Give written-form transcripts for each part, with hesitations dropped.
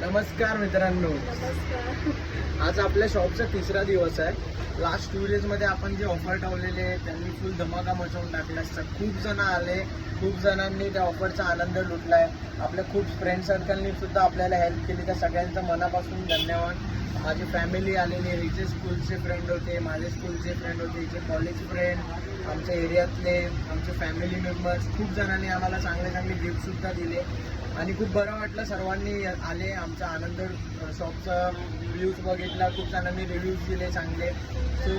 नमस्कार मित्रांनो, नमस्कार. आज आपल्या शॉपचा तिसरा दिवस आहे. लास्ट 2 डेजमध्ये आपण जे ऑफर ठेवलेले त्यांनी फुल धमाका मचवून टाकला असता. खूप जण आले, खूप जणांनी त्या ऑफरचा आनंद लुटलाय. आपल्या खूप फ्रेंड सर्कलनी सुद्धा आपल्याला हेल्प केली. त्या सगळ्यांचं मनापासून धन्यवाद. माझी फॅमिली आलेली, हिचे स्कूलचे फ्रेंड होते, माझे स्कूलचे फ्रेंड होते, हिचे कॉलेज फ्रेंड, आमच्या एरियातले आमचे फॅमिली मेंबर्स, खूप जणांनी आम्हाला चांगले चांगले गिफ्टसुद्धा दिले आणि खूप बरं वाटलं. सर्वांनी आले, आमचा आनंद शॉपचा व्ह्यूज बघितला, खूप जणांनी रिव्ह्यूज दिले चांगले. सो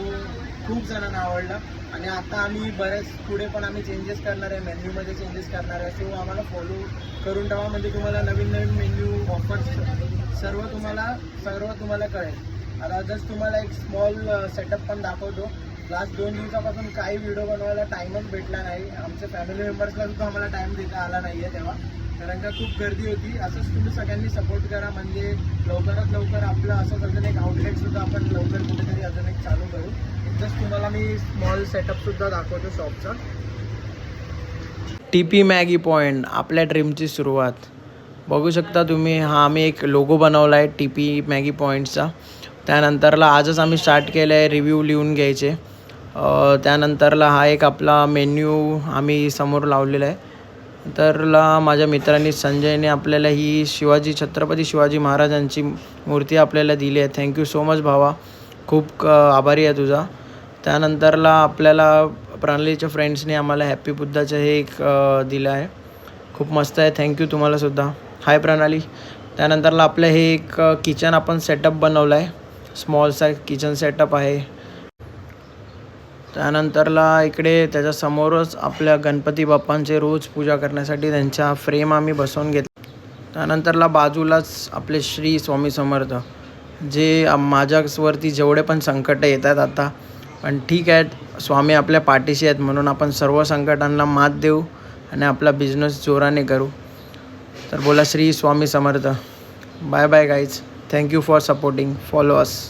खूप जणांना आवडलं आणि आता आम्ही बरेच पुढे पण आम्ही चेंजेस करणार आहे, मेन्यूमध्ये चेंजेस करणार आहे. सो आम्हाला फॉलो करून ठेवा, म्हणजे तुम्हाला नवीन नवीन मेन्यू ऑफर्स सर्व तुम्हाला कळेल. आता जस्ट तुम्हाला एक स्मॉल सेटअप पण दाखवतो. लास्ट 2 दिवसापासून काही व्हिडिओ बनवायला टाईमच भेटला नाही. आमच्या फॅमिली मेंबर्सला सुद्धा आम्हाला टाईम देता आला नाही आहे तेव्हा, कारण का खूप गर्दी होती. असंच तुम्ही सगळ्यांनी सपोर्ट करा, म्हणजे लवकरात लवकर आपलं असंच अजून एक आउटलेटसुद्धा आपण लवकर कुठेतरी अजून एक चालू करू. जस्ट तुम्हाला मी स्मॉल सेटअपसुद्धा दाखवतो शॉपचा. TP मॅगी पॉईंट, आपल्या ड्रीमची सुरुवात. बघू शकता तुम्ही, हा आम्ही एक लोगो बनवला आहे TP मॅगी पॉईंटचा. त्यानंतरला आजच आम्ही स्टार्ट केलं आहे रिव्ह्यू लिहून घ्यायचे. त्यानंतरला हा एक आपला मेन्यू आम्ही समोर लावलेला आहे. तरला माझ्या मित्रांनी संजयने आपल्याला ही छत्रपती शिवाजी महाराजांची मूर्ती आपल्याला दिली आहे. थँक्यू सो मच भावा, खूप आभारी आहे तुझा. त्यानंतरला आपल्याला प्रणालीच्या फ्रेंड्सने आम्हाला हॅपी बुद्धाचं हे एक दिलं आहे. खूप मस्त आहे, थँक्यू तुम्हालासुद्धा. हाय प्रणाली. त्यानंतरला आपलं हे एक किचन आपण सेटअप बनवलं आहे, स्मॉलसा किचन सेटअप आहे. त्यानंतरला इकडे त्याच्यासमोरच आपल्या गणपती बाप्पांचे रोज पूजा करण्यासाठी त्यांच्या फ्रेम आम्ही बसवून घेतला. त्यानंतरला बाजूलाच आपले श्री स्वामी समर्थ, जे माझ्यावरती जेवढे पण संकट येतात आता, पण ठीक आहे, स्वामी आपल्या पाठीशी आहेत, म्हणून आपण सर्व संकटांना मात देऊ आणि आपला बिझनेस जोराने करू. तर बोला Shri Swami Samarth. Bye bye guys, thank you for supporting, follow us.